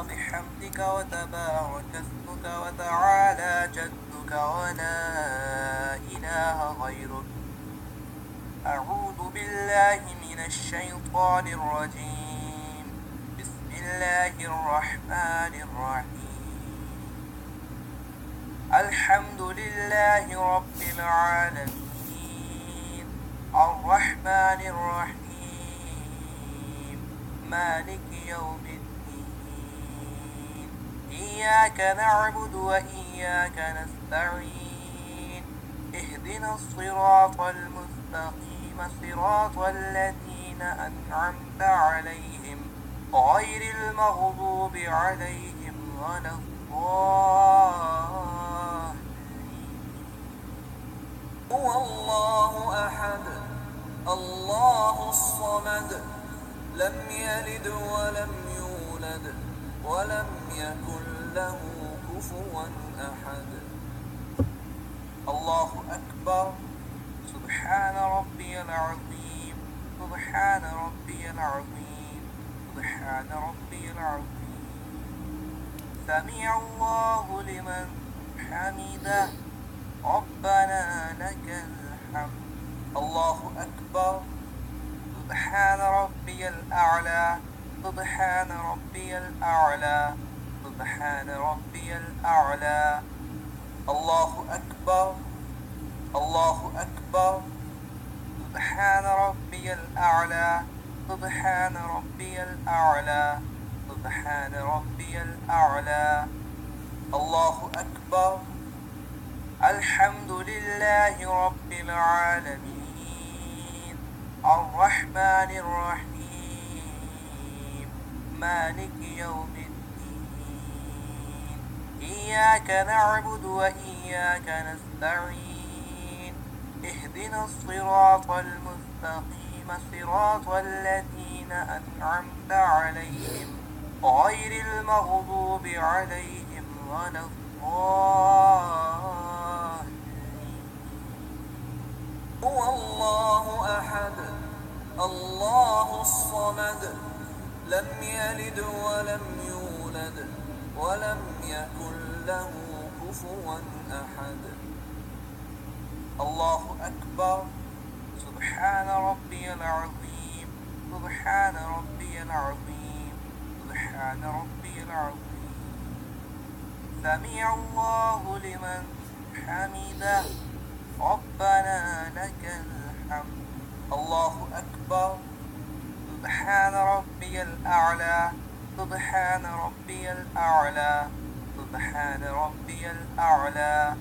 وبحمدك وتبارك اسمك وتعالى جدك ولا إله غيرك. أعوذ بالله من الشيطان الرجيم. بسم الله الرحمن الرحيم. الحمد لله رب العالمين الرحمن الرحيم مالك يوم الدين. إياك نعبد وإياك نستعين. اهدنا الصراط المستقيم صراط الذين أنعمت عليهم غير المغضوب عليهم ولا الضالين. هو الله أحد الله الصمد لم يلد ولم يولد ولم يكن له كفوا أحد. الله أكبر. سبحان ربي العظيم سبحان ربي العظيم سبحان ربي العظيم. سمع الله لمن حمده ربنا لك الحمد. الله أكبر. سبحان ربي الأعلى سبحان ربي الأعلى سبحان ربي الأعلى. الله أكبر الله أكبر. سبحان ربي الأعلى سبحان ربي الأعلى سبحان ربي الأعلى. الله أكبر. الحمد لله رب العالمين الرحمن الرحيم مالك يوم الدين. إياك نعبد وإياك نستعين. اهدنا الصراط المستقيم صراط الذين أنعمت عليهم غير المغضوب عليهم ولا الضالين. هو الله أحد الله الصمد لم يلد ولم يولد ولم يكن له كفوا أحد. الله أكبر. سبحان ربي العظيم سبحان ربي العظيم سبحان ربي العظيم. سمع الله لمن حمده ربنا لك الحمد. الله أكبر. سبحان ربي الأعلى سبحان ربي الأعلى سبحان ربي الأعلى.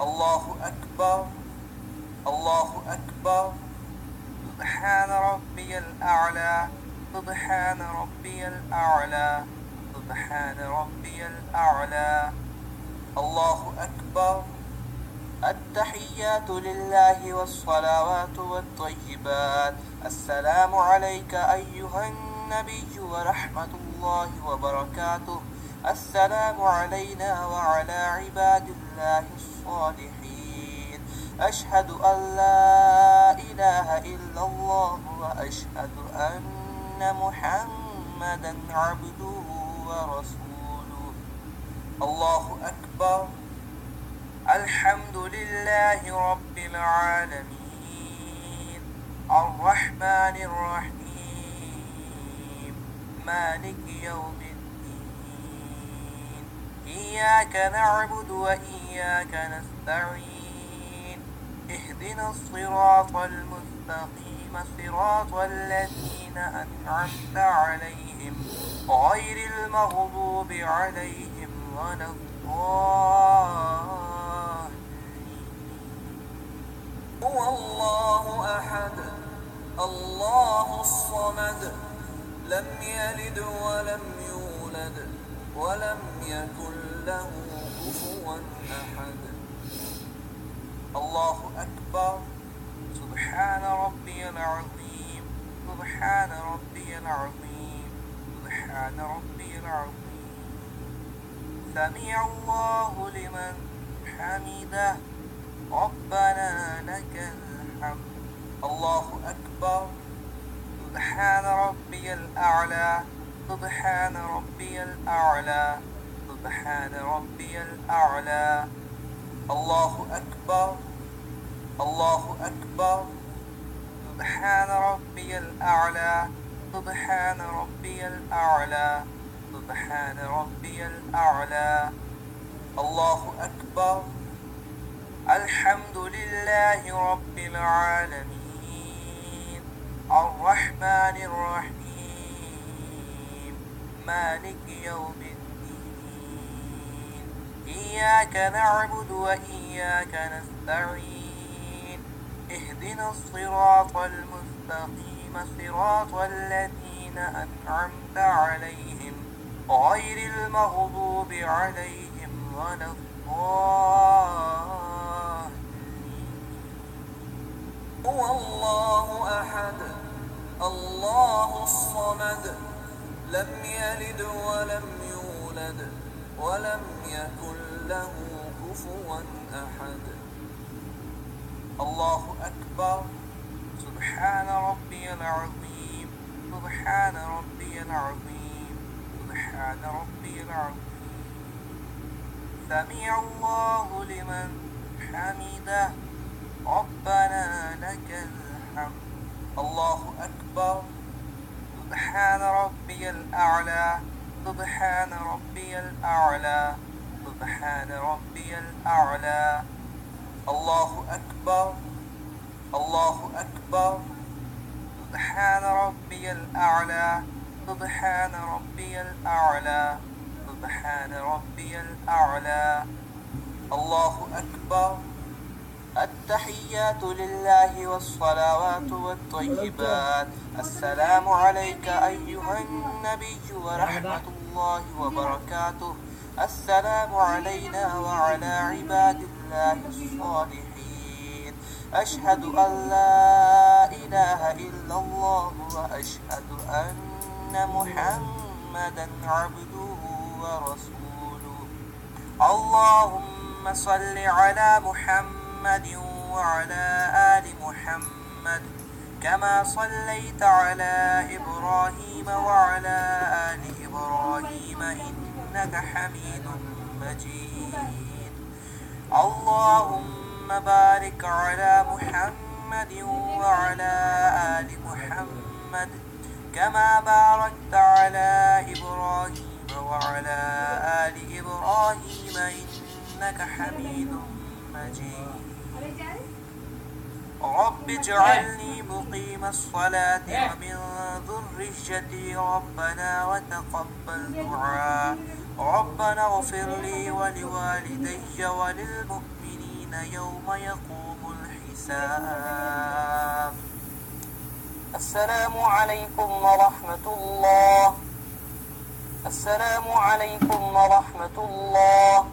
الله أكبر الله أكبر. سبحان ربي الأعلى سبحان ربي الأعلى سبحان ربي الأعلى. الله أكبر. التحيات لله والصلوات والطيبات. السلام عليك أيها النبي ورحمة الله وبركاته. السلام علينا وعلى عباد الله الصالحين. أشهد أن لا إله إلا الله وأشهد أن محمدا عبده ورسوله. الله أكبر. الحمد لله رب العالمين الرحمن الرحيم مالك يوم الدين. إياك نعبد وإياك نستعين. اهدنا الصراط المستقيم صراط الذين أنعمت عليهم غير المغضوب عليهم ولا الضالين. هو الله أحد الله الصمد لم يلد ولم يولد ولم يكن له كفوا أحد. الله أكبر. سبحان ربي العظيم سبحان ربي العظيم سبحان ربي العظيم. سمع الله لمن حمده ربنا لك الحمد. الله أكبر. سبحان ربي الأعلى سبحان ربي الأعلى سبحان ربي الأعلى. الله أكبر الله أكبر. سبحان ربي الأعلى سبحان ربي الأعلى سبحان ربي الأعلى. الله أكبر. الحمد لله رب العالمين الرحمن الرحيم مالك يوم الدين. إياك نعبد وإياك نستعين. اهدنا الصراط المستقيم صراط الذين أنعمت عليهم غير المغضوب عليهم ولا الضالين. هو الله أحد الله الصمد لم يلد ولم يولد ولم يكن له كفوا أحد. الله أكبر. سبحان ربي العظيم سبحان ربي العظيم سبحان ربي العظيم. سمع الله لمن حمده ربنا لك الحمد. الله أكبر. سبحان ربي الأعلى سبحان ربي الأعلى سبحان ربي الأعلى. الله أكبر الله أكبر. سبحان ربي الأعلى سبحان ربي الأعلى سبحان ربي الأعلى. الله أكبر. التحيات لله والصلوات والطيبات. السلام عليك أيها النبي ورحمة الله وبركاته. السلام علينا وعلى عباد الله الصالحين. أشهد أن لا إله إلا الله وأشهد أن محمدا عبده ورسوله. اللهم صل على محمد وعلى آل محمد كما صليت على إبراهيم وعلى آل إبراهيم إنك حميد مجيد. اللهم بارك على محمد وعلى آل محمد كما باركت على إبراهيم وعلى آل إبراهيم إنك حميد مجيد. رب اجعلني مقيم الصلاة ومن ذريتي ربنا وتقبل دعاء. ربنا اغفر لي ولوالدي وللمؤمنين يوم يقوم الحساب. السلام عليكم ورحمة الله. السلام عليكم ورحمة الله.